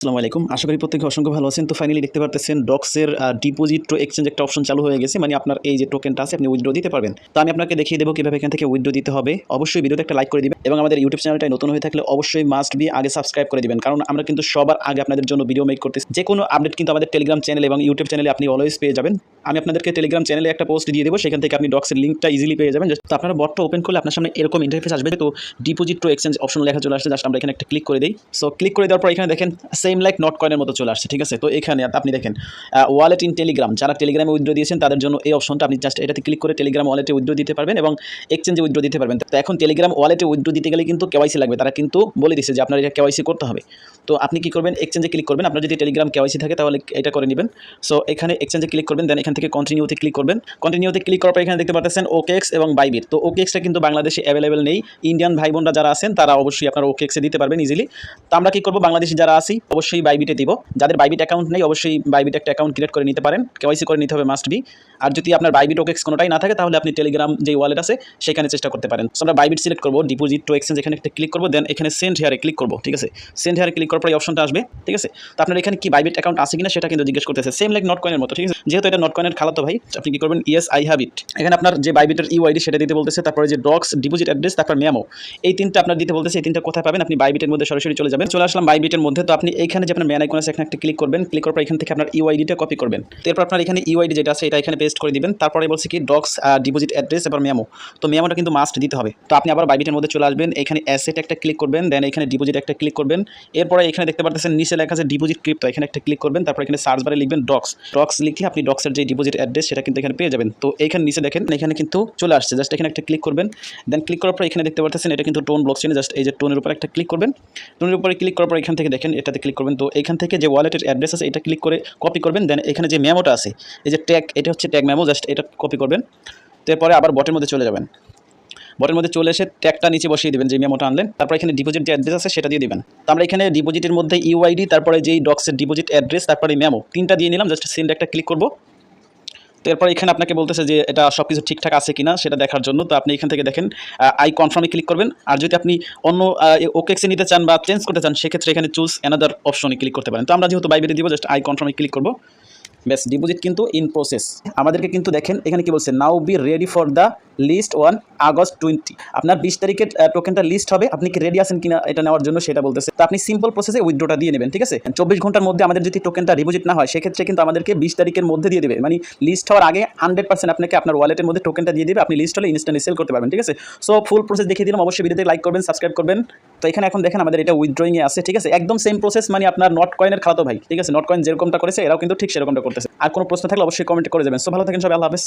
আসসালামু আলাইকুম। আশা করি প্রত্যেকে অসংখ্য ভালো আছেন। তো ফাইনালি দেখতে পারতেছেন ডক্সের ডিপোজিট টু এক্সচেঞ্জ একটা অপশন চালু হয়ে গেছে। মানে আপনার এই যে টোকেনটা আছে আপনি উইথড্র দিতে পারবেন। তো আমি আপনাকে দেখিয়ে দেবো কিভাবে এখান থেকে উইথড্র দিতে হবে। অবশ্যই ভিডিওতে একটা লাইক করে দিবেন এবং আমাদের ইউটিউব চ্যানেলটায় নতুন হয়ে থাকলে অবশ্যই মাস্ট বি আগে সাবস্ক্রাইব করে দিবেন। কারণ আমরা কিন্তু সবার আগে আপনাদের জন্য ভিডিও মেক করতেছি। যে কোনো আপডেট কিন্তু আমাদের টেলিগ্রাম চ্যানেল এবং ইউটিউব চ্যানেলে আপনি অলওয়েজ পেয়ে যাবেন। আমি আপনাদেরকে টেলিগ্রাম চ্যানেলে একটা পোস্ট দিয়ে দেবো, সেখান থেকে আপনি ডক্সের লিঙ্কটা ইজিলি পেয়ে যাবেন। তো আপনারা বটটা ওপেন করলে আপনার সামনে এরকম ইন্টারফেস আসবে। তো ডিপোজিট টু এক্সচেঞ্জ অপশন লেখা চলে আসছে, জাস্ট আমরা এখানে একটা ক্লিক করে দিই। সো ক্লিক করে দেওয়ার পর এখানে দেখেন সেম লাইক নট কয়েনের মতো চলে আসছে, ঠিক আছে। তো এখানে আপনি দেখেন ওয়ালেট ইন টেলিগ্রাম, যারা টেলিগ্রামে উইথড্র দিয়েছেন তাদের জন্য এই অপশনটা, আপনি জাস্ট এটাতে ক্লিক করে টেলিগ্রাম ওয়ালেটে উইথড্র দিতে পারবেন এবং এক্সচেঞ্জে উইথড্র দিতে পারবেন। তো এখন টেলিগ্রাম ওয়ালেটে উইথড্র দিতে গেলে কিন্তু কেওয়াইসি লাগবে, তারা কিন্তু বলে দিচ্ছে যে আপনার এটা কেওয়াইসি করতে হবে। তো আপনি কি করবেন, এক্সচেঞ্জে ক্লিক করবেন। আপনার যদি টেলিগ্রাম কেওয়াইসি থাকে তাহলে এটা করে নেবেন। সো এখানে এক্সচেঞ্জে ক্লিক করবেন, দেন এখান থেকে কন্টিনিউতে ক্লিক করবেন। কন্টিনিউতে ক্লিক করার পর এখানে দেখতে পাচ্ছেন ওকেএক্স এবং বাইবিট। তো ওকেএক্সটা কিন্তু বাংলাদেশে অ্যাভেলেবেল নেই। ইন্ডিয়ান ভাই বোনরা যারা আছেন তারা অবশ্যই আপনার ওকেএক্সে দিতে পারবেন ইজিলি। তো আমরা কি করবো, বাংলাদেশি যারা আছি অবশ্যই বাইবিটে দিব। যাদের বাইবিট অ্যাকাউন্ট নেই অবশ্যই বাইবিট একটা অ্যাকাউন্ট ক্রিয়েট করে নিতে পারেন, কেওয়াইসি করে নিতে হবে মাস্ট বি। আর যদি আপনার বাইবিট ওকেএক্স কোনোটাই না থাকে তাহলে আপনি টেলিগ্রাম যে ওয়ালেট আছে সেখানে চেষ্টা করতে পারেন। সো আমরা বাইবিট সিলেক্ট করবো, ডিপোজিট টু এক্সচেঞ্জ এখানে একটা ক্লিক করবো, দেন এখানে সেন্ড হেয়ারে ক্লিক করবো, ঠিক আছে। সেন্ড হেয়ারে ক্লিক করার পর এই অপশনটা আসবে, ঠিক আছে। তো আপনার এখানে কি বাইবিট অ্যাকাউন্ট আছে কিনা সেটা কিন্তু জিজ্ঞেস করতেছে, সেম লাইক নট কয়েনের মতো, ঠিক আছে। যেহেতু এটা নট কয়েনের খালাতো ভাই, আপনি কি করবেন, ইয়েস আই হ্যাভ ইট। এখানে আপনার যে বাইবিটের ইউআইডি সেটা দিতে বলতেছে, তারপরে যে ডক্স ডিপোজিট অ্যাড্রেস, তারপর মেমো, এই তিনটা আপনার দিতে বলতেছে। এই তিনটা কোথায় পাবেন, আপনি বাইবিটের মধ্যে সরাসরি চলে যাবেন। চলে আসলাম বাইবিটের মধ্যে। তো আপনি এইখানে যে আপনার ম্যান আইকন আছে এখানে একটা ক্লিক করবেন, ক্লিক করার পর এখান থেকে আপনার ইউআইডিটা কপি করবেন। এরপর আপনার এখানে ইউআইডি যেটা আছে এটা এখানে পেস্ট করে দিবেন। তারপরে বলছে কি ডক্স ডিপোজিট অ্যাড্রেস এবার মেমো। তো মেমোটা কিন্তু মাস্ট দিতে হবে। তো আপনি আবার বাইবিটের মধ্যে চলে আসবেন, এখানে অ্যাসেট একটা ক্লিক করবেন, দেন এখানে ডিপোজিট একটা ক্লিক করবেন। এরপরে এখানে দেখতে পাচ্ছেন নিচে লেখা আছে ডিপোজিট ক্রিপ্টো, এখানে একটা ক্লিক করবেন। তারপর এখানে সার্চ বারে লিখবেন ডক্স। ডক্স লিখে আপনি ডক্সের যে ডিপোজিট অ্যাড্রেস সেটা কিন্তু এখানে পেয়ে যাবেন। তো এইখানে নিচে দেখেন এখানে কিন্তু চলে আসছে, জাস্ট এখানে একটা ক্লিক করবেন। দেন ক্লিক করার পর এখানে দেখতে পাচ্ছেন এটা কিন্তু টোন ব্লক চেনে, জাস্ট এই যে টোনের উপর একটা ক্লিক করবেন। টোনের উপরে ক্লিক করার পর এখান থেকে দেখেন এটাতে ক্লিক করবেন। তো এখান থেকে যে ওয়ালেটের অ্যাড্রেস আছে এটা ক্লিক করে কপি করবেন। দেন এখানে যে মেমোটা আছে এই যে ট্যাগ, এটা হচ্ছে ট্যাগ মেমো, জাস্ট এটা কপি করবেন। তো এরপরে আবার বটের মধ্যে চলে যাবেন। বটের মধ্যে চলে এসে ট্যাগটা নিচে বসিয়ে দেবেন যে মেমোটা আনলেন। তারপর এখানে ডিপোজিট যে অ্যাড্রেস আছে সেটা দিয়ে দিবেন। তো আমরা এখানে ডিপোজিটের মধ্যে ইউআইডি, তারপরে যেই ডক্সের ডিপোজিট অ্যাড্রেস, তারপরে মেমো তিনটা দিয়ে নিলাম। জাস্ট সেন্ড একটা ক্লিক করবো। তো এরপর এখানে আপনাকে বলতেছে যে এটা সব কিছু ঠিকঠাক আছে কিনা সেটা দেখার জন্য। তো আপনি এখান থেকে দেখেন আই কনফার্মে ক্লিক করবেন। আর যদি আপনি অন্য ওকেএক্সে নিতে চান বা চেঞ্জ করতে চান সেক্ষেত্রে এখানে চুজ অ্যানাদার অপশনে ক্লিক করতে পারেন। তো আমরা যেহেতু বাইবিটে দিব, জাস্ট আই কনফার্মে ক্লিক করবো। ব্যাস, ডিপোজিট কিন্তু ইন প্রসেস। আমাদেরকে কিন্তু দেখেন এখানে কি বলছে, now be ready for the list 1 August 20। আপনার 20 তারিখের টোকেনটা লিস্ট হবে, আপনি কি রেডি আছেন কিনা এটা নেওয়ার জন্য সেটা বলতেছে। তো আপনি সিম্পল প্রসেসে উইথড্রটা দিয়ে নেবেন, ঠিক আছে। 24 ঘন্টার মধ্যে আমাদের যদি টোকেনটা ডিপোজিট না হয় সেক্ষেত্রে কিন্তু আমাদেরকে 20 তারিখের মধ্যে দিয়ে দেবে। মানে লিস্ট হওয়ার আগে 100% আপনাকে আপনার ওয়ালেটের মধ্যে টোকেনটা দিয়ে দেবে, আপনি লিস্ট হলে ইনস্ট্যান্টলি সেল করতে পারবেন, ঠিক আছে। সো ফুল প্রসেস দেখিয়ে দিলাম, অবশ্যই ভিডিওতে লাইক করবেন, সাবস্ক্রাইব করবেন। তো এখানে এখন দেখেন আমাদের এটা উইথড্রয়িংয়ে আছে, ঠিক আছে। একদম সেম প্রসেস, মানে আপনার নট কয়েনের খালাতো ভাই, ঠিক আছে। নট কয়েন যেরকমটা করেছে এরাও কিন্তু ঠিক সেরকমটা করতেছে। আর কোনো প্রশ্ন থাকলে অবশ্যই কমেন্ট করে যাবেন। সো ভালো থাকেন সবাই, আল্লাহ হাফেজ।